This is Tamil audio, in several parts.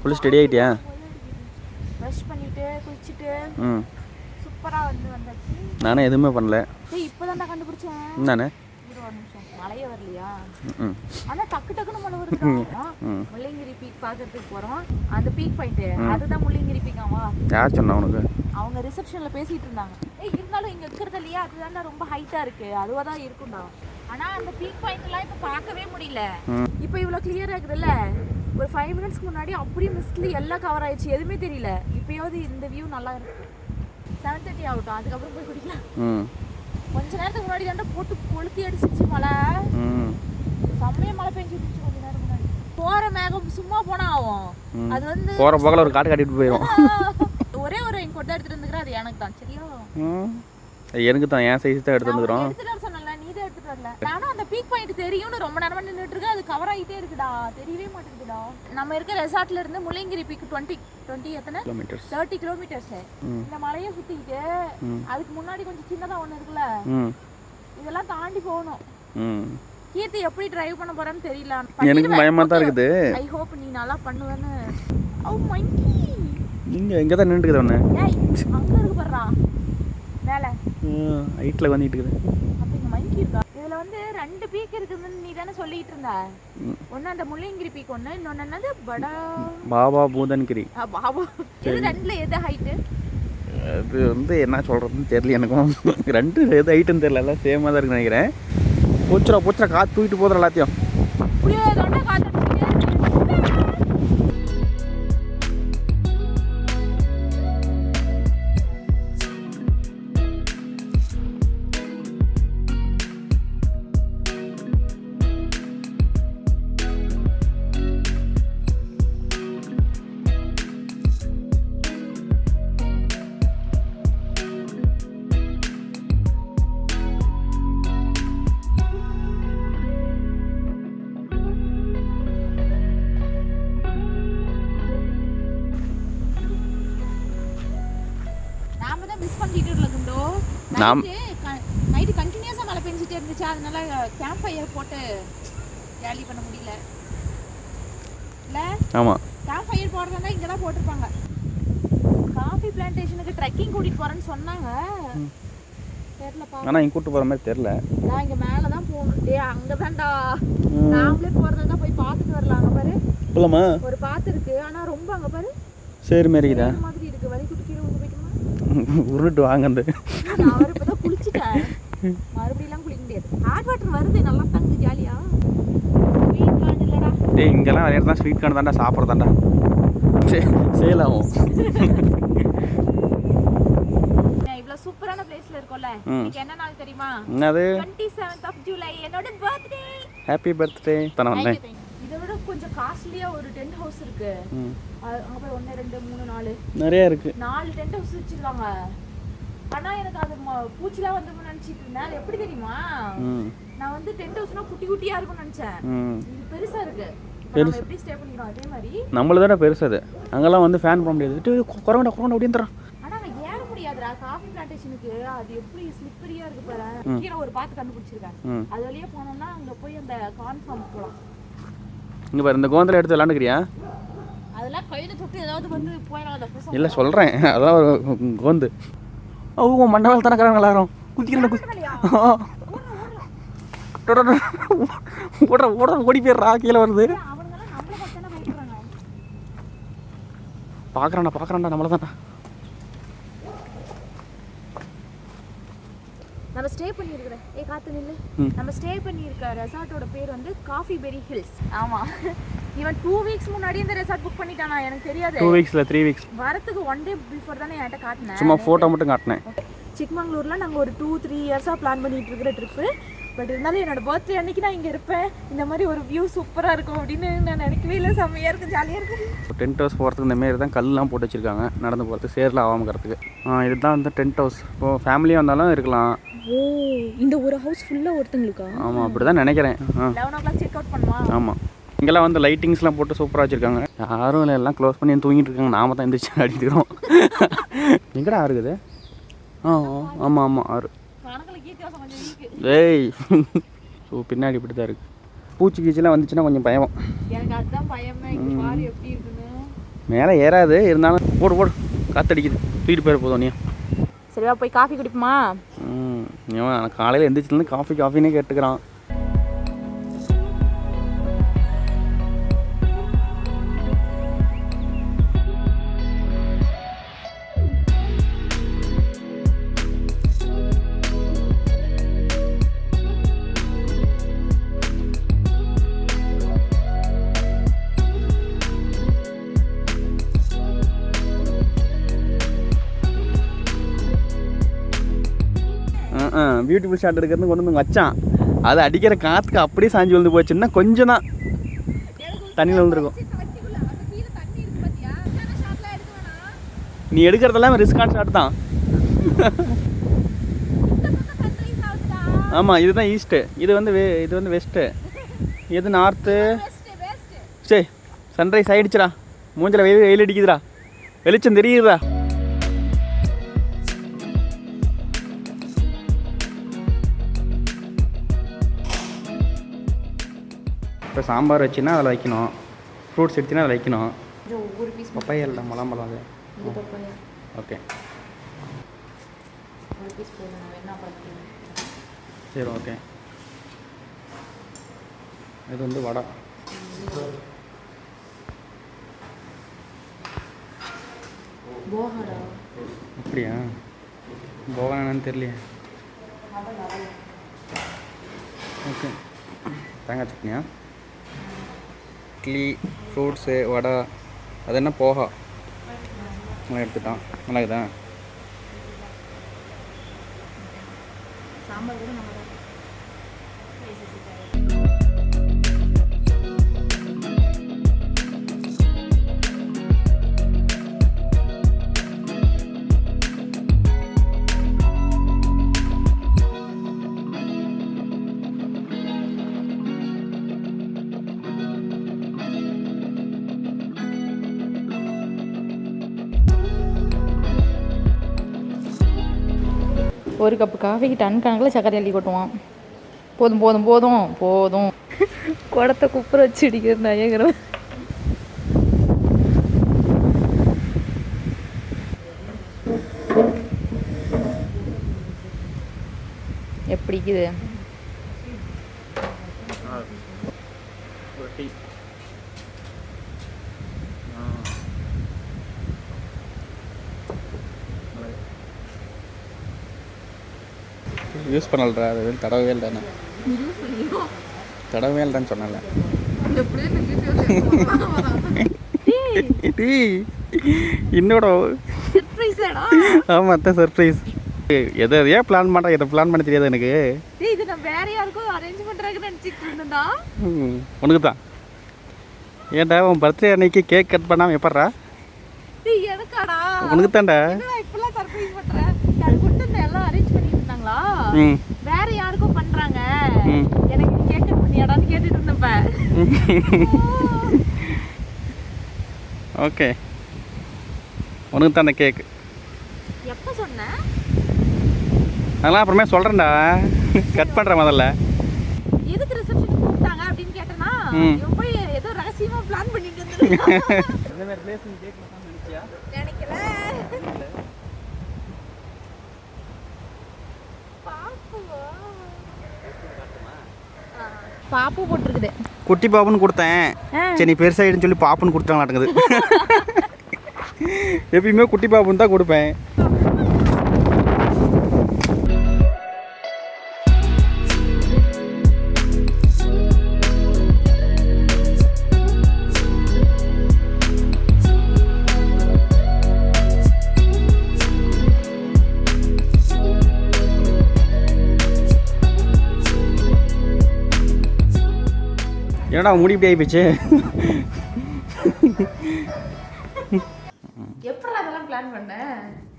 Full study ஆகிட்டியா? ப்ரஷ் பண்ணிட்டு குளிச்சுட்டு சூப்பராக வந்தாச்சு. நானே எதுவுமே பண்ணல. இப்போதான்டா கண்டுபிடிச்சேன். நானே ஒரு நிமிஷம் மழையே வரலையா? ஆனால் டக்குன்னு மழை வருது. முள்ளங்கிரி பீக் பார்க்கறதுக்கு போகிறோம். அந்த பீக் பாயிண்ட் அதுதான் முள்ளங்கிரி பீக்காமா? யார் சொன்னா உனக்கு? அவங்க ரிசப்ஷனில் பேசிகிட்டு இருந்தாங்க. இருந்தாலும் இங்கே இருக்கிறது இல்லையா, அதுதான் ரொம்ப ஹைட்டாக இருக்குது, அதுவாக தான் இருக்கும்டா. ஆனால் அந்த பீக் பாயிண்ட்லாம் இப்போ பார்க்கவே முடியல. இப்போ இவ்வளோ கிளியராக இருக்குதுல்ல, ஒரு 5 மினிட்ஸ்க்கு முன்னாடி அப்படியே மிஸ்ட்லி எல்லாம் கவர் ஆயிடுச்சு, எதுவுமே தெரியல. இப்போயாவது இந்த வியூ நல்லா இருக்கு. 7:30 ஆகட்டும், அதுக்கப்புறம் போய் குடிக்கலாம். கொஞ்ச நேரத்துக்கு முன்னாடி தாண்டா போட்டு கொளுத்தி அடிச்சிருச்சு மழை. செம்மையா மழை பெஞ்சிருச்சு கொஞ்ச நேரம் முன்னாடி. போற மேகம் சும்மா போனா ஆகும், அது வந்து போற போகல ஒரு காட்டு காட்டிட்டு போயிடும். ஒரே ஒரு ரெயின் கோட் தான் எடுத்துட்டு வந்துக்கிறேன், அது எனக்கு தான். சரியா? எனக்கு தான் என் சைஸ் தான் எடுத்து வந்துக்கிறோம். எடுத்துட்டு சொன்னல, நீ தான் எடுத்துட்டு வரல. நானும் அந்த பீக் பாயிண்ட் தெரியும்னு ரொம்ப நேரமா நின்னுட்டு இருக்கேன், அது கவர் ஆகிட்டே இருக்குடா, தெரியவே மாட்டேங்குதுடா. நம்ம இருக்க ரெசார்ட்ல இருந்து முள்ளங்கிரி பீக் 20 எத்தனை கிலோமீட்டர்ஸ்? 30 கிலோமீட்டர்ஸ். இந்த மலையை சுத்திக்கிட்டு அதுக்கு முன்னாடி கொஞ்சம் சின்னதா ஒண்ணு இருக்குல்ல, இதெல்லாம் தாண்டி போகணும். கீர்த்தி எப்படி டிரைவ் பண்ண போறேன்னு தெரியல, எனக்கு பயமா தான் இருக்குது. ஐ ஹோப் நீ நல்லா பண்ணுவேன்னு. ஓ மங்கி, இங்க தான் நின்னுட்டு ஒண்ணு. ஏய் அங்க இருக்கு பாருடா மேல, ஹைட்ல வந்துட்டு இருக்குது. அப்ப இங்க மங்கி இருக்கா? இதுல வந்து 2 பீக் இருக்குதுன்னு நீ தானே சொல்லிட்டு இருந்த. ஒன்னு அந்த முள்ளங்கிரி பீக், ஒன்னு இன்னொன்னு என்னது பாபா பூதன்கிரி. பாபா, இது ரெண்டுல எது ஹைட்? அது வந்து என்ன சொல்றதுன்னு தெரியல எனக்கும். ரெண்டு எது ஹைட்னு தெரியல, எல்லாம் சேமா தான் இருக்குன்னு நினைக்கிறேன். பூச்சரா காத்து தூக்கிட்டு போதுற எல்லாத்தையும். நைட்டு கண்டினியூஸா மழை பெஞ்சிட்டே இருந்துச்சு, அதனால கேம்ப் ஃபயர் போட்டு கேலி பண்ண முடியல. இல்ல ஆமா, கேம்ப் ஃபயர் போடுறதா இங்க தான் போட்டுருப்பாங்க. காஃபி பிளான்டேஷனுக்கு ட்ரெக்கிங் கூட்டிட்டு போறேன்னு சொன்னாங்க, தெரியல பா. ஆனா இங்க கூட்டி போற மாதிரி தெரியல. நான் இங்க மேல தான் போறேன். டேய் அங்க தான்டா, நாமளே போறதா போய் பார்த்துட்டு வரலாம். அங்க பாரு போலாமா? ஒரு பாத்து இருக்கு, ஆனா ரொம்ப அங்க பாரு சரி மாதிரி இருக்குதா? மாதிரி இருக்கு. வலி குட்டி கீழ வந்து போய்க்குமா? உருட்டு வாங்க. அந்த நான் இப்பதான் குளிச்சிட்டேன், மறுபடியும் எல்லாம் குளிக்க முடியாது. ஹாட் வாட்டர் வருது, நல்லா தாங்க ஜாலியா. ஸ்வீட் கார்ன் இல்லடா டேய், இங்கெல்லாம் வேற தான் ஸ்வீட் கார்ன் தான்டா சாப்பிடுறதாண்டா சேல் ஆகும். இவ்வளவு சூப்பரான பிளேஸ்ல இருக்கோம்ல, இன்னைக்கு என்ன நாள் தெரியுமா? என்னது? 27th of July, என்னோட பர்த்டே. Happy birthday. தான வந்தேன். இதை விட கொஞ்சம் காஸ்ட்லியா ஒரு டென்ட் ஹவுஸ் இருக்கு. அங்க 1 2 3 4 நிறைய இருக்கு. 4 டென்ட் ஹவுஸ் வச்சிருக்காங்க. ஆனா எனக்கு அது பூச்சிலாம் வந்து நினைச்சிட்டு இருந்தேன். அது எப்படி தெரியுமா, நான் வந்து டென்ட் ஹவுஸ்னா குட்டி குட்டியா இருக்கும்னு நினைச்சேன். இது பெருசா இருக்கு. நம்ம எப்படி ஸ்டே பண்ணிக்கிறோம் அதே மாதிரி நம்மளதோட பெருசு அது. அங்கெல்லாம் வந்து ஃபேன் பண்ண முடியாது. கொரவண்டா அப்படின்றான். ஆனா நான் ஏற முடியாதுடா காஃபி பிளான்டேஷனுக்கு. அது எப்படி ஸ்லிப்பரியா இருக்கு பாரு. கீழே ஒரு பாத்து கண்டுபிடிச்சிருக்காங்க, அது வழியா போனோம்னா அங்க போய் அந்த கான்ஃபார்ம் போலாம். இங்க பாரு, இந்த கோந்தல எடுத்து விளையாண்டுக்கிறியா? அதெல்லாம் கையில தொட்டு ஏதாவது வந்து போயிடாத. இல்ல சொல்றேன், அதான் ஒரு கோந்து. ஓ மண்டவால் தானே கறாங்க எல்லாரும் குதிக்கிறேன். ஓடி போயிடுறா, கீழே வருது. பாக்குறான்டா நம்மள தான்டா. நம்ம ஸ்டே பண்ணியிருக்கிற காத்து நில்லு. நம்ம ஸ்டே பண்ணியிருக்க ரெசார்ட்டோட பேர் வந்து காஃபி பெரி ஹில்ஸ். ஆமா, இவன் 2 வீக்ஸ் முன்னாடி இந்த ரெசார்ட் புக் பண்ணிட்டானா, எனக்கு தெரியாது. 2 வீக்ஸ்ல 3 வீக்ஸ் வரதுக்கு 1 டே பிஃபோர் தானே என்கிட்ட காட்டினேன். சும்மா போட்டோ மட்டும் காட்டினேன். சிக்மங்களூர்ல நாங்கள் ஒரு 2-3 இயர்ஸாக பிளான் பண்ணிட்டு இருக்கிற ட்ரிப்பு. பட் இருந்தாலும் என்னோட பர்த்டே அன்னைக்கு நான் இங்கே இருப்பேன், இந்த மாதிரி ஒரு வியூ சூப்பராக இருக்கும் அப்படின்னு நான் நினைக்கவே இல்லை. செம்மையாக இருக்கும், ஜாலியாக இருக்கும். டென்ட் ஹவுஸ் போகிறதுக்கு இந்த மாரி தான் கல்லாம் போட்டு வச்சுருக்காங்க, நடந்து போகிறதுக்கு சேரில் ஆகாமக்கிறதுக்கு. இதுதான் வந்து டென்ட் ஹவுஸ். இப்போது ஃபேமிலியாக வந்தாலும் இருக்கலாம். ஓ, இந்த ஒரு ஹவுஸ் ஃபுல்லாக ஒருத்தங்களுக்கா? ஆமாம், அப்படி தான் நினைக்கிறேன். 11 o'clock செக் அவுட் பண்ணுமா? ஆமாம், இங்கெல்லாம் வந்து லைட்டிங்ஸ்லாம் போட்டு சூப்பராக வச்சுருக்காங்க. யாரும் இல்லை, எல்லாம் க்ளோஸ் பண்ணி தூங்கிட்டு இருக்காங்க. நாம தான் எந்திரிச்சு அடிக்கிறோம். எங்கடா இருக்குது? ஆமாம் ஆறு. ஏய் ஸோ பின்னாடி இப்படி தான் இருக்குது. பூச்சி கீச்செல்லாம் வந்துச்சுன்னா கொஞ்சம் பயம். எனக்கு அதுதான் பயமே. பாரு எப்படி இருக்குன்னு. மேலே ஏறாது, இருந்தாலும் போடு போடு, காற்றடிக்குது, தூக்கிட்டு போயிட போதும் நீ. சரிவா போய் காஃபி குடிப்போமா? இவன் காலையில் எந்திரிச்சிலேருந்து காஃபின்னே கேட்டுக்கிறான். பியூட்டிஃபுல் ஷாட் எடுக்கிறது கொண்டு வந்து வச்சான். அது அடிக்கிற காற்றுக்கு அப்படியே சாஞ்சி விழுந்து போச்சுன்னா கொஞ்சம் தான் தண்ணியில் விழுந்துருக்கும். நீ எடுக்கிறதெல்லாம் ரிஸ்கான ஷாட் தான். ஆமாம், இதுதான் ஈஸ்ட்டு, இது வந்து வெஸ்ட்டு, இது நார்த்து. சரி, சன்ரைஸ் ஆகிடுச்சுடா, மூஞ்சில் வெயில் அடிக்குதுடா, வெளிச்சம் தெரியுதுடா. இப்போ சாம்பார் வச்சுன்னா அதில் வைக்கணும், ஃப்ரூட்ஸ் எடுத்தினா அதில் வைக்கணும். பப்பாயா இல்லை, மலாம்பழம். அது ஓகே, சரி ஓகே. இது வந்து வடை. அப்படியா? போகா என்னன்னு தெரியலையே. ஓகே, தேங்காய் சட்னியா? இட்லி, ஃப்ரூட்ஸு, வடை, அது என்ன போகா நல்லா எடுத்துட்டான். நல்லா இருக்குதா? சாம்பார் கூட நல்லா. ஒரு கப்பு காஃபிக்கு டன் கணக்கில் சக்கரை அள்ளி கொட்டுவான். போதும் போதும் போதும் போதும், குடத்தை குப்புற வச்சு அடிக்கிறது ஐயங்கிற. எப்படிக்குது? யூஸ் பண்ணலடா, அது தடவே இல்லைண்ணா, தடவே இல்லைன்னு சொன்னல. இன்னோட ஆமாம், அதான் சர்ப்ரைஸ். எதையா பிளான் பண்ணுறேன், எதை பிளான் பண்ண தெரியாது எனக்கு. உனக்கு தான். ஏன்டா உன் பர்த்டே அன்னைக்கு கேக் கட் பண்ணாமல் எப்பட்றா? உனக்கு தான்டா. வேற யாருக்கும் பண்றாங்க, எனக்கு கேக் கட் பண்ணியாடான்னு கேட்டுட்டு இருந்தேன். ஓகே, உனக்கு தான் அந்த கேக். எப்போ சொன்ன? அதெல்லாம் அப்புறமே சொல்கிறேன்டா, கட் பண்ணுறேன் முதல்ல. எதுக்கு ரிசப்ஷனுக்கு கூப்பிட்டாங்க அப்படின்னு கேட்டேன்னா, இவன் போய் ஏதோ ரகசியமா பிளான் பண்ணிட்டு இருந்திருக்கான். நினைக்கல. பாப்பு போட்டிருக்குது. குட்டி பாப்புன்னு கொடுத்தேன், சரி நீ பெருசாகிடுன்னு சொல்லி பாப்புன்னு கொடுத்தாங்களாட்டுங்குது. எப்பயுமே குட்டி பாப்புன்னு தான் கொடுப்பேன். என்னடா முடி இப்படி ஆகிப்போச்சு? எப்படி அதெல்லாம் பிளான் பண்ண?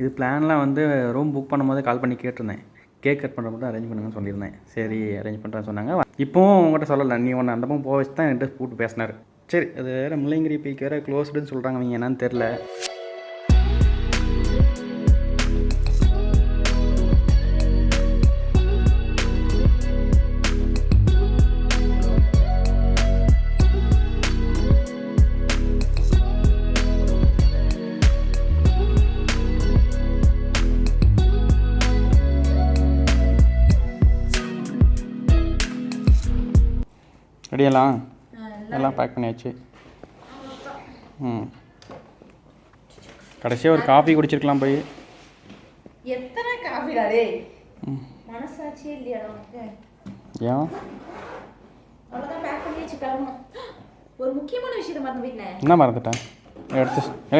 இது பிளான்லாம் வந்து ரூம் புக் பண்ணும்போது கால் பண்ணி கேட்டிருந்தேன், கேக் கட் பண்ணுற மட்டும் அரேஞ்ச் பண்ணுங்கன்னு சொல்லியிருந்தேன். சரி அரேஞ்ச் பண்ணுறேன்னு சொன்னாங்க. இப்போவும் உங்கள்கிட்ட சொல்லலை, நீ ஒன்று அந்த பக்கம் போக வச்சு தான் என்கிட்ட கூப்பிட்டு பேசினார். சரி, அது வேறு முல்லைங்கிரி பீக் வேறு க்ளோஸ்டுன்னு சொல்கிறாங்க, அவங்க என்னன்னு தெரில. ரெடியெல்லாம் எல்லாம் பேக் பண்ணியாச்சு. கடைசியாக ஒரு காஃபி குடிச்சிருக்கலாம் போய். எத்தனை காஃபிடா டேய்? மனசாட்சியே இல்லையா உனக்கு? ஏன் அவ்வளோதான் பேக் பண்ணி வச்சு கிளம்பணும். ஒரு முக்கியமான விஷயத்தை மறந்து போயிட்டேன். என்ன மறந்துட்டேன்?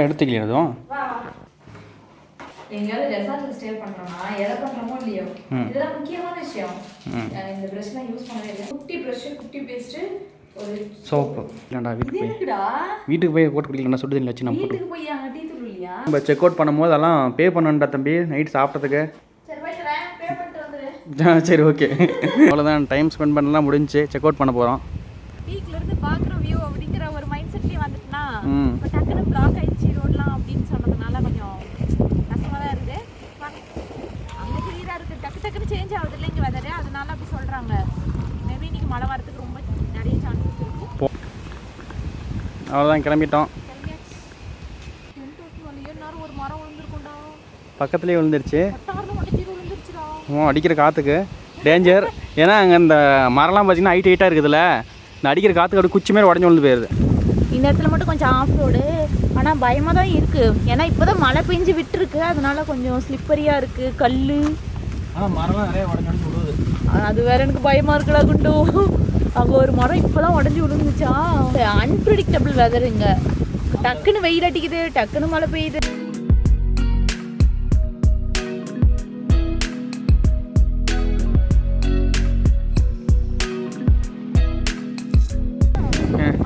எடுத்துக்கலையா எதுவும்? எங்கேயாவது ரெசார்ட்ல ஸ்டே பண்றோம்னா எதை பண்றோமோ இல்லையோ இதெல்லாம் முக்கியமான விஷயம். இந்த ப்ரஷ்லாம் யூஸ் பண்ணவே இல்லை. குட்டி ப்ரஷ், குட்டி பேஸ்ட், ஒரு சோப்பு. இல்லைடா வீட்டுக்கு போய் போட்டு குடிக்கலாம். சுடு தண்ணி வச்சு நம்ம போட்டு வீட்டுக்கு போய் அங்கே டீ தூள் இல்லையா? நம்ம செக் அவுட் பண்ணும்போது அதெல்லாம் பே பண்ணணும்டா தம்பி, நைட் சாப்பிட்டதுக்கு. சரி போயிட்டு பே பண்ணிட்டு வந்துரு. சரி ஓகே. அவ்வளோதான், டைம் ஸ்பெண்ட் பண்ணலாம் முடிஞ்சு செக் அவுட் பண்ண போகிறோம். பீக்ல இருந்து பார்க்குற வியூ அப்படிங்கிற ஒரு மைண்ட் செட்லேயே வந்துட்டுனா இப்போ டக்குனு பிளாக் ஆயிடுச்சு ரோட்லாம் அப்படின்னு சொன்னதுனால கொஞ்சம் கஷ்டமாக தான் இருக்குது. அங்கே கிளியராக இருக்குது, டக்குன்னு சேஞ்ச் ஆகுது இல்லை இங்கே வெதரு, அதனால அப்படி சொல்கிறாங்க. மேபி இன்னைக்கு மழை வரதுக்கு ரொம்ப நிறைய சான்சஸ் இருக்குது. அவ்வளோதான், கிளம்பிட்டோம். ஒரு மரம் விழுந்துருக்கும்டா, பக்கத்துலேயே விழுந்துருச்சு. விழுந்துருச்சுடா. அடிக்கிற காற்றுக்கு டேஞ்சர். ஏன்னா அங்கே இந்த மரம்லாம் பார்த்தீங்கன்னா ஹைட்டாக இருக்குதுல்ல, இந்த அடிக்கிற காற்றுக்கு அப்படி குச்சி மாரி உடஞ்சி விழுந்து போயிடுது. இந்த இடத்துல மட்டும் கொஞ்சம் ஆஃப் ரோடு, ஆனால் பயமாக தான் இருக்குது. ஏன்னா இப்போ தான் மழை பெஞ்சு விட்டுருக்கு, அதனால கொஞ்சம் ஸ்லிப்பரியாக இருக்குது, கல். ஆனால் மரம்லாம் நிறைய உடஞ்சி விழுவுது. அது வேற எனக்கு பயமாக இருக்குடா குண்டு. அங்கே ஒரு மரம் இப்போலாம் உடஞ்சி விழுந்துச்சா. அன்பிரடிக்டபிள் வெதர் இங்கே. டக்குன்னு வெயில் அடிக்குது, டக்குன்னு மழை பெய்யுது.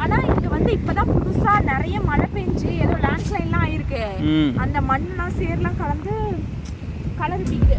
ஆனா இங்க வந்து இப்பதான் புதுசா நிறைய மழை பெஞ்சு ஏதோ லேண்ட்ஸ்லைட்லாம் ஆயிருக்கு. அந்த மண்ணெல்லாம் சேர்லாம் கலந்து கலர் பிடிக்குது.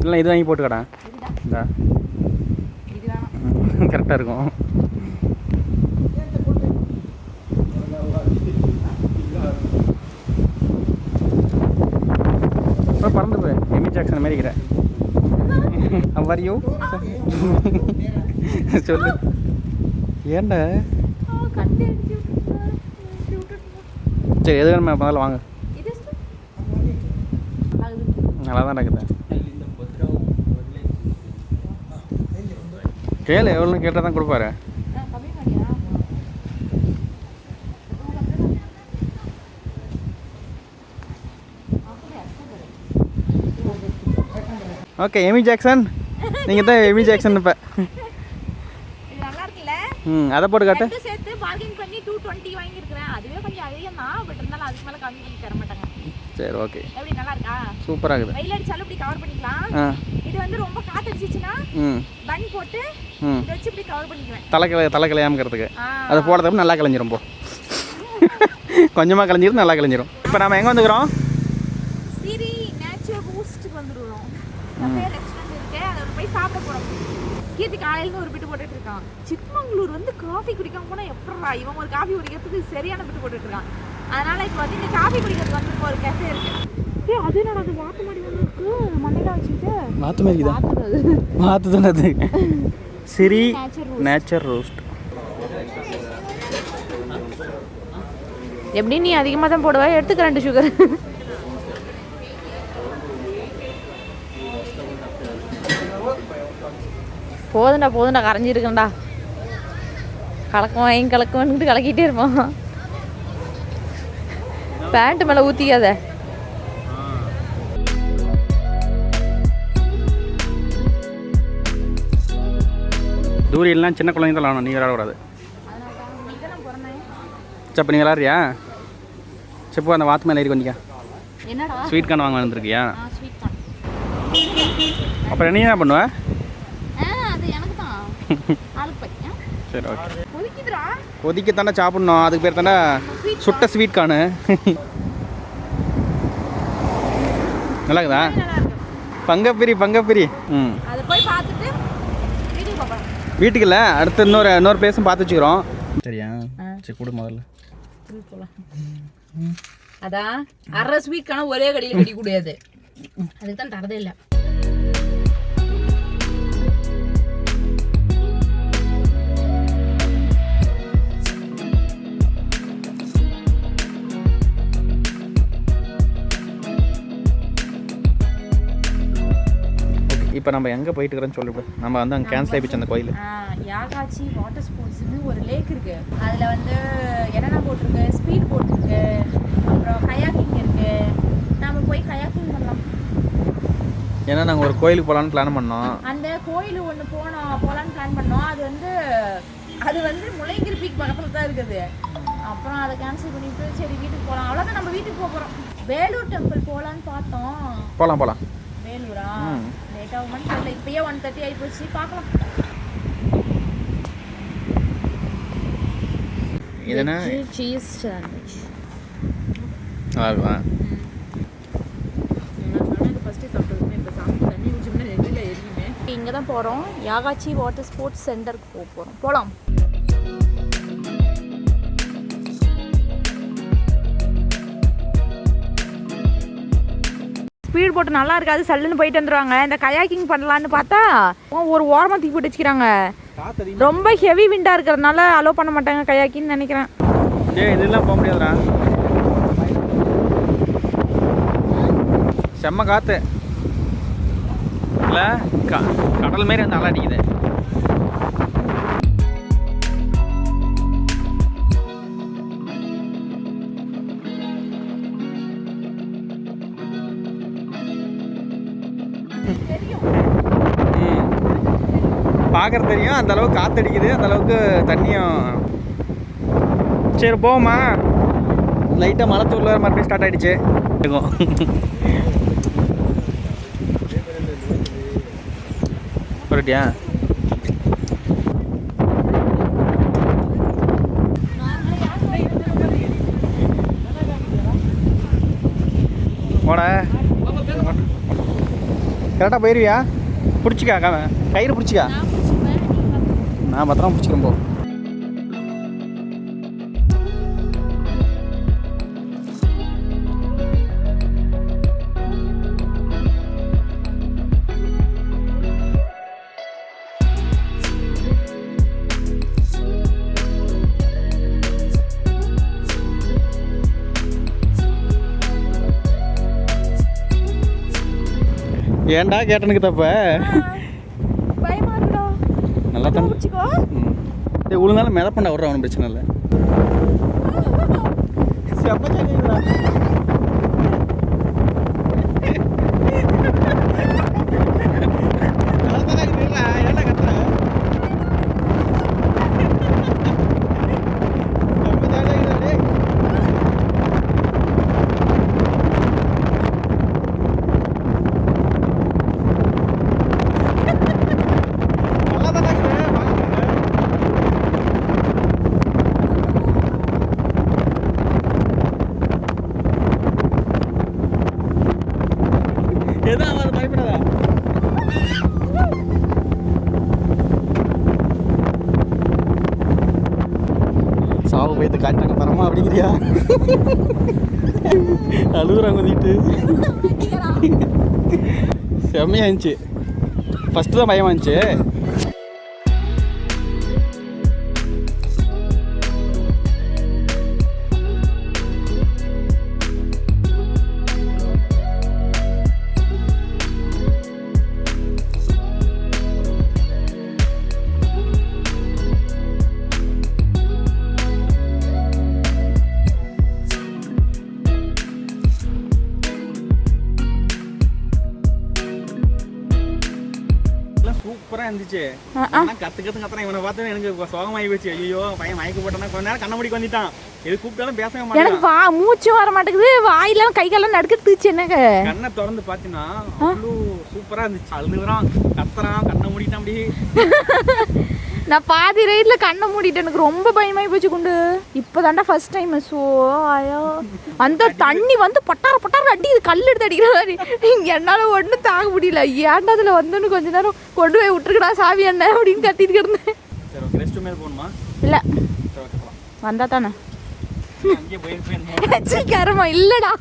இல்லை இது வாங்கி போட்டுக்கடா. இந்தா கரெக்டாக இருக்கும். பறந்து போய் எமி ஜாக்சன் மாதிரி இருக்கிற வரியோ சொல்லு. ஏன்டா சரி எது வேணுமா முதல்ல வாங்க. நல்லா தான் இருக்குது. கேளு, எவ்வளோன்னு கேட்டால் தான் கொடுப்பாரு. ஓகே எமி ஜாக்சன், நீங்கள் தான் எமி ஜாக்சன் இப்போ. நல்லா இருக்குல்ல? அதை போட்டு காட்டு. சேர்த்து பார்கிங் பண்ணி 220 வாங்கியிருக்கிறேன். அதுவே கொஞ்சம் அதிகம் தான், பட் இருந்தாலும் அதுக்கு மேலே கம்மி பண்ணி தர மாட்டாங்க. சரி ஓகே. எப்படி நல்லா இருக்கா? சூப்பராக இருக்குது. வெயில் அடிச்சாலும் இப்படி கவர் பண்ணிக்கலாம். இது வந்து ரொம்ப காற்று அடிச்சிச்சுன்னா பன் போட்டு இதை வச்சு இப்படி கவர் பண்ணிக்குவேன். தலை கலையாமக்கிறதுக்கு அதை போடுறதுக்கு நல்லா கலைஞ்சிரும். போ கொஞ்சமாக கலைஞ்சிரும், நல்லா கலைஞ்சிரும். இப்போ நம்ம எங்கே வந்துக்கிறோம்? சிரி நேச்சுரல் பூஸ்ட்டுக்கு வந்துடுவோம். ரெஸ்டாரண்ட் இருக்கு, அதில் போய் சாப்பிட போகிறோம். கீர்த்தி காலையிலேருந்து ஒரு பிட்டு போட்டுட்டு இருக்கான். சிக்மங்களூர் வந்து காஃபி குடிக்காம போனால் எப்படா இவன் ஒரு காஃபி குடிக்கிறதுக்கு சரியான பிட்டு போட்டுட்டு இருக்கான். அதனால இப்போ வந்து இங்கே காஃபி குடிக்கிறதுக்கு வந்து ஒரு கேஃபே இருக்கு. அது என்னடா அது வாத்து மாதிரி ஒன்று இருக்கு, மண்ணில் வச்சுட்டு வாத்து மாதிரி வாத்து தானே அது. சிரி நேச்சர் ரோஸ்ட். எப்படி நீ அதிகமாக தான் போடுவா? எடுத்துக்க 2 சுகர். போதுண்டா கரைஞ்சிருக்கேன்டா. கலக்குவான்ட்டு கலக்கிட்டே இருப்பான். பேண்ட் மேலே ஊற்றிக்காத. தூரியெல்லாம் சின்ன குழந்தைங்க தான் விளாடணும், நீங்கள் விளாடக்கூடாது. சரி இப்போ நீங்கள் விளாட்றியா? செப்போ அந்த வாத்து மேலே ஏறி கொஞ்சிக்கா. ஸ்வீட் கார்ன் வாங்க வந்துருக்கியா? அப்புறம் நீ என்ன பண்ணுவ? சரி ஓகே. கொதிக்க தானே சாப்பிட்ணும், அதுக்கு பேர் தானே சுட்ட ஸ்வீட் கார்னு. நல்லா இருக்குதா? நல்லா இருக்கு. பங்கப்பிரி. ம். அதை போய் பார்த்துட்டு வீட்டுக்கு போகலாம். வீட்டுக்கு இல்லை, அடுத்து இன்னொரு பிளேஸும் பார்த்து வச்சுக்கிறோம். சரியா? சரி கொடு முதல்ல. போகலாம். அதான் அரை ஸ்வீட்கான ஒரே கடையில் கட்டி கூடாது, அதுக்கு தான் தரதே இல்லை. இப்போ நம்ம எங்கே போயிட்டு இருக்கிறோன்னு சொல்லிவிடு. நம்ம வந்து அங்கே கேன்சல் ஆகிடுச்சு அந்த கோயில். யாகாச்சி வாட்டர் ஸ்போர்ட்ஸ்னு ஒரு லேக் இருக்கு. அதில் வந்து என்னென்ன போட்டிருக்கு, ஸ்பீட் போட்டிருக்கு, அப்புறம் கயாக்கிங் இருக்கு. நம்ம போய் கயாக்கிங் பண்ணலாம். ஏன்னா நாங்கள் ஒரு கோயிலுக்கு போகலான்னு பிளான் பண்ணோம். அந்த கோயில் ஒன்று போகலான்னு பிளான் பண்ணோம். அது வந்து முளைங்கிரி பீக் பக்கத்தில் தான் இருக்குது. அப்புறம் அதை கேன்சல் பண்ணிட்டு சரி வீட்டுக்கு போகலாம். அவ்வளோதான், நம்ம வீட்டுக்கு போகிறோம். வேலூர் டெம்பிள் போகலான்னு பார்த்தோம். போகலாம். வேலூரா? லேட் ஆகுமான்னு தெரியல. இப்பயே 1:30 ஆகி போச்சு. பார்க்கலாம். இதனா சீஸ் சாண்ட்விச் ஆல்வா. இங்கே தான் போகிறோம். யாகாச்சி வாட்டர் ஸ்போர்ட்ஸ் சென்டருக்கு போகலாம். ஸ்பீட் போட்டு நல்லா இருக்காது, சல்லுன்னு போயிட்டு வந்துடுவாங்க. இந்த கயாக்கிங் பண்ணலான்னு பார்த்தா ஒரு ஓரமாக தூக்கி போட்டு வச்சுக்கிறாங்க. ரொம்ப ஹெவி விண்டாக இருக்கிறதுனால அலோவ் பண்ண மாட்டாங்க கயாக்கின்னு நினைக்கிறேன். இதெல்லாம் போக முடியாதுடா, செம்ம காற்று இல்லை, கடல் மாரி நல்லா அடிக்குது. பார்க்குறது தெரியும் அந்த அளவுக்கு காற்றடிக்குது, அந்த அளவுக்கு தண்ணியும். சரி போமா, லைட்டாக மழை தூரில் மறுபடியும் ஸ்டார்ட் ஆகிடுச்சு. இருக்கும் புரட்டியா? ஓட கரெக்டாக போயிருவியா? பிடிச்சிக்கா, கயிறு பிடிச்சிக்கா. நான் பத்திரம் பிடிச்சிக்கிறேன் போ. ஏன்டா கேட்டனுக்கு தப்ப? நல்லா தான் உழுந்தாலும் மிதப்பண்டா விட்ற, ஒன்றும் பிரச்சனை இல்லை. சாவு பயத்து காட்டாங்க தரமா அப்படிங்கிறியா? அழுகுறாங்க வந்துட்டு. செம்மையா இருந்துச்சு. ஃபஸ்ட்டு தான் பயமா இருந்துச்சு. சூப்பராக இருந்துச்சு. கத்துறேன் இவனை பார்த்தா எனக்கு சோகமாகி போச்சு. ஐயோ பையன் மயக்க போட்டானா, கொஞ்ச நேரம் கண்ண முடிக்க வந்துட்டான். எது கூப்பிட்டாலும் பேசவே மாட்டேன். எனக்கு மூச்சு வர மாட்டேங்குது, வாயெல்லாம் கை காலம் நடுக்குச்சு. என்னங்க கண்ணை திறந்து பார்த்தீங்கன்னா அவ்வளோ சூப்பராக இருந்துச்சு. அழுதுறான், கத்துறான், கண்ணை மூடிட்டான். அப்படி நான் பாதி ரைட்டில் கண்ணை மூடிட்டு எனக்கு ரொம்ப பயமாகி போச்சு குண்டு. இப்போ தாண்டா ஃபர்ஸ்ட் டைம். ஸோ ஐயோ அந்த தண்ணி வந்து பட்டார அடி இது கல் எடுத்து அடிக்கிற மாதிரி என்னால் ஒன்றும் தாங்க முடியல. ஏன்டா அதில் வந்தோன்னு கொஞ்ச நேரம் கொண்டு போய் விட்டுருக்கடா சாவி என்ன அப்படின்னு கத்திட்டு இருந்தேன். இல்லை வந்தா தானே சீக்கிரமா இல்லைடா.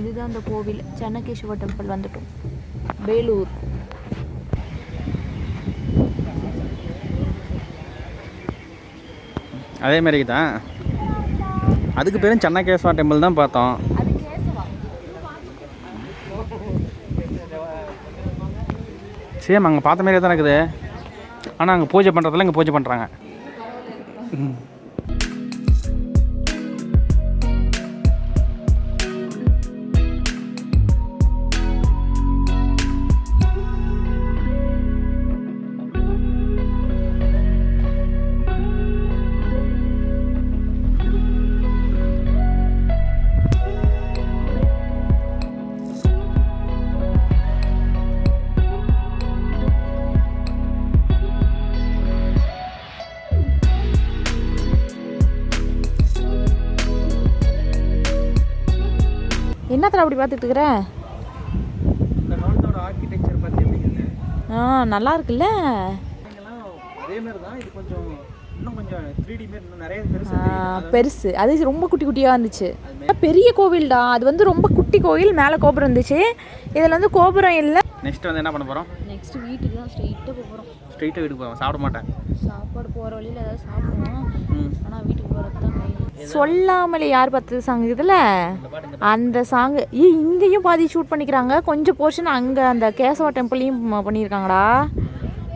இதுதான் அந்த கோவில் சென்னகேஸ்வர டெம்பிள். வந்துட்டோம் வேலூர். அதே மாதிரி தான் அதுக்கு பேரும் சென்னகேஸ்வரா டெம்பிள் தான் பார்த்தோம். சேம் அங்கே பார்த்த மாதிரியே தான் இருக்குது. ஆனால் அங்கே பூஜை பண்ணுறதுல இங்கே பூஜை பண்ணுறாங்க. என்னத்துல அப்படி பார்த்துட்டு இருக்கிற? இந்த காலத்தோட ஆர்கிடெக்சர் பற்றி எப்படிங்க? நல்லா இருக்குல்ல. அதே மாதிரி தான் இது கொஞ்சம் இன்னும் கொஞ்சம் 3D மாதிரி இன்னும் நிறைய பெருசு. அது ரொம்ப குட்டி குட்டியாக இருந்துச்சு. பெரிய கோவில்டா. அது வந்து ரொம்ப குட்டி கோவில். மேலே கோபுரம் இருந்துச்சு. இதில் வந்து கோபுரம் இல்லை. நெக்ஸ்ட் வந்து என்ன பண்ண போகிறோம்? நெக்ஸ்ட் வீட்டுக்கு தான் ஸ்ட்ரெயிட்டாக போகிறோம். ஸ்ட்ரெயிட்டாக வீட்டுக்கு போகிறோம். சாப்பிட மாட்டேன். சாப்பாடு போகிற வழியில் ஏதாவது சாப்பிடுவோம். ஆனால் வீட்டுக்கு போகிறது தான் மெயின். சொல்லாமலே யார் பார்த்தது சாங் இதில் அந்த சாங்கு இங்கேயும் பாதி ஷூட் பண்ணிக்கிறாங்க. கொஞ்சம் போர்ஷன் அங்கே அந்த கேசவா டெம்பிளையும் பண்ணியிருக்காங்கடா.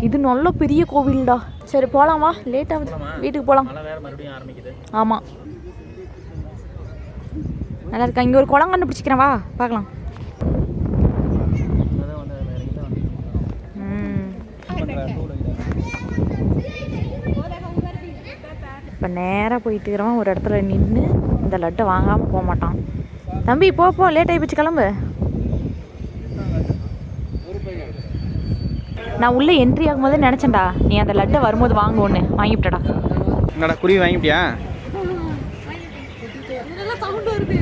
இது நல்ல பெரிய கோவில்டா. சரி போகலாமா? லேட் ஆகுது. வீட்டுக்கு போகலாம். ஆமாம் நல்லா இருக்கா. இங்கே ஒரு குளம் கண்டுபிடிச்சிக்கிறேன் வா பார்க்கலாம். இப்போ நேராக போயிட்டு இருக்கிறவன் ஒரு இடத்துல நின்று இந்த லட்டை வாங்காமல் போக மாட்டான். தம்பி போ லேட் ஆகி போச்சு கிளம்பு. நான் உள்ளே என்ட்ரி ஆகும்போது நினச்சேன்டா நீ அந்த லட்டை வரும்போது வாங்க ஒன்று வாங்கிவிட்டடா. என்னடா குருவி வாங்கிட்டியா? சவுண்ட் வருது.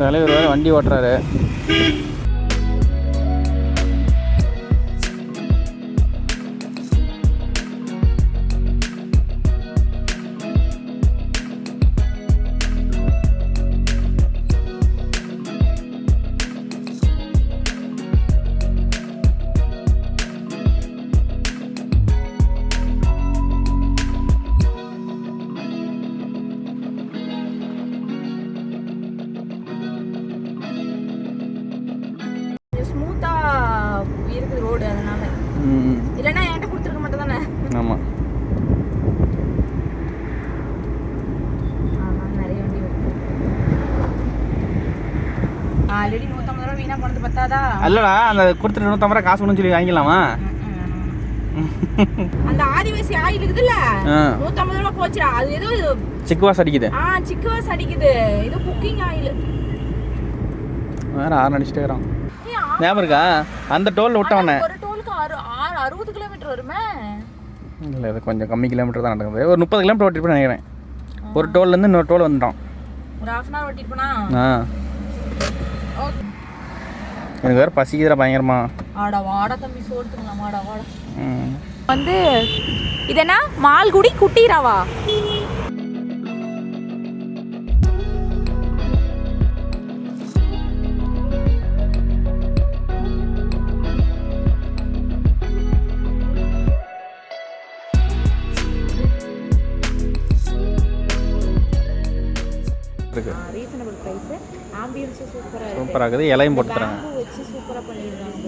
தலைவர் வேறு வண்டி ஓட்டுறாரு. இருக்குது ரோடு. அதனால இல்லைன்னா என்கிட்ட கொடுத்துருக்க மாட்டேன் தானே. ஆமாம் நிறைய வண்டி வருது. ஆல்ரெடி 150 ரூபா வீணா போனது பத்தாதா? இல்லடா அந்த கொடுத்துட்டு 150 ரூபா காசு ஒன்று சொல்லி வாங்கிக்கலாமா? அந்த ஆதிவாசி ஆயில் இருக்குதுல்ல 150 ரூபா போச்சுடா. அது ஏதோ சிக்குவாஸ் அடிக்குது. சிக்குவாஸ் அடிக்குது. ஏதோ குக்கிங் ஆயில் வேற 6 அடிச்சுட்டே இருக்கிறான். ஞாபகம் இருக்கா அந்த டோலில் விட்டவனே? ஒரு டோலுக்கு 60 கிலோமீட்டர் வருமே. இல்லை இது கொஞ்சம் கம்மி கிலோமீட்டர் தான் நடக்குது. ஒரு 30 கிலோமீட்டர் ஓட்டிட்டு நினைக்கிறேன். ஒரு டோல்லேருந்து இன்னொரு டோல் வந்துட்டோம். ஒரு ½ hour ஓட்டிட்டு போனா. எனக்கு வேறு பசிக்குதுடா பயங்கரமா. வாடா தம்பி சோறுத்துக்கலாம். வாடா வந்து இது என்ன மால்குடி குட்டிராவா? Reasonable price. ஆம்பியன்ஸ் சூப்பரா இருக்குது. இலையும் போட்டு தராங்க. வச்சு சூப்பரா பண்ணிருக்காங்க.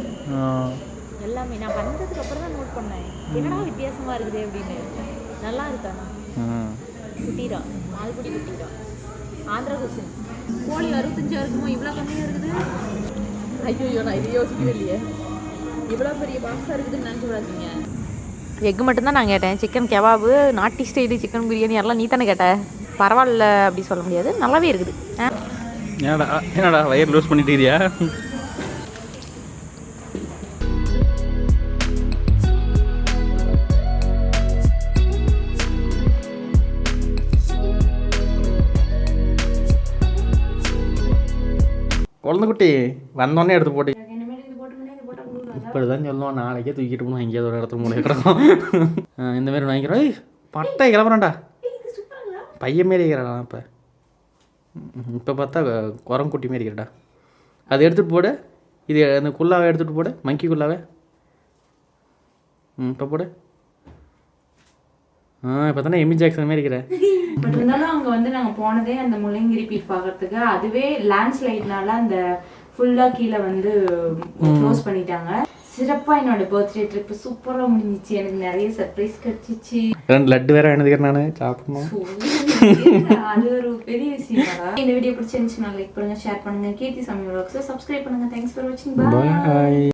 எல்லாமே நான் வந்ததுக்கு அப்புறம் தான் நோட் பண்ணேன். என்னடா வித்தியாசமா இருக்குது அப்படின்னு. நல்லா இருக்கானா? குட்டிரா மால்குடி குட்டிரா ஆந்திரா குசின். கோழி 65 இருக்குமோ இவ்வளோ கம்மியாக இருக்குது? ஐயோ நான் இது யோசிக்கவே இல்லையே. இவ்வளோ பெரிய பாக்ஸாக இருக்குதுன்னு நினச்சி விடாதீங்க. எக்கு மட்டும்தான் நான் கேட்டேன். சிக்கன் கெபாபு, நாட்டி ஸ்டைலு சிக்கன் பிரியாணி எல்லாம் நீ தானே கேட்ட. பரவாயில்ல அப்படி சொல்ல முடியாது, நல்லாவே இருக்குது. என்னடா வயிறு லூஸ் பண்ணிட்டீரியா? குழந்தை குட்டி வந்தோடனே எடுத்து போட்டு இப்படி தான் சொல்லுவோம். நாளைக்கே தூக்கிட்டு போகணும், எங்கேயாவது ஒரு இடத்துல மூணு கிடக்கும். இந்தமாரி வாங்கிக்கிறோம். பட்டை கிளம்புறான்டா, பையன் மாரி இருக்கிறாடா. இப்போ பார்த்தா குரங்குட்டி மாரி இருக்கிறடா. அதை எடுத்துகிட்டு போடு. இது அந்த குல்லாவை எடுத்துகிட்டு போடு, மங்கி குல்லாவை. இப்போ போடு. இப்போ தானே எமி ஜாக்சன் மாரி இருக்கிறேன். பட் இருந்தாலும் அங்கே வந்து நாங்கள் போனதே அந்த முள்ளங்கிரி பீக் பார்க்கறதுக்கு. அதுவே லேண்ட்ஸ்லைட்னால அந்த ஃபுல்லாக கீழே வந்து க்ளோஸ் பண்ணிட்டாங்க. சிறப்பாக என்னோட பர்த்டே ட்ரிப் சூப்பராக முடிஞ்சிச்சு. எனக்கு நிறைய சர்ப்ரைஸ் கிடைச்சிச்சு. 2 லட்டு வேற எழுதுக்கிறேன் நான் சாப்பிடணும். அது ஒரு பெரிய விஷயம். இந்த வீடியோ பிடிச்சிருந்துச்சுன்னா லைக் பண்ணுங்க, ஷேர் பண்ணுங்க. கீர்த்தி சாமி vlogs சப்ஸ்கிரைப் பண்ணுங்க. தேங்க்ஸ் ஃபார் வாட்சிங். பாய்.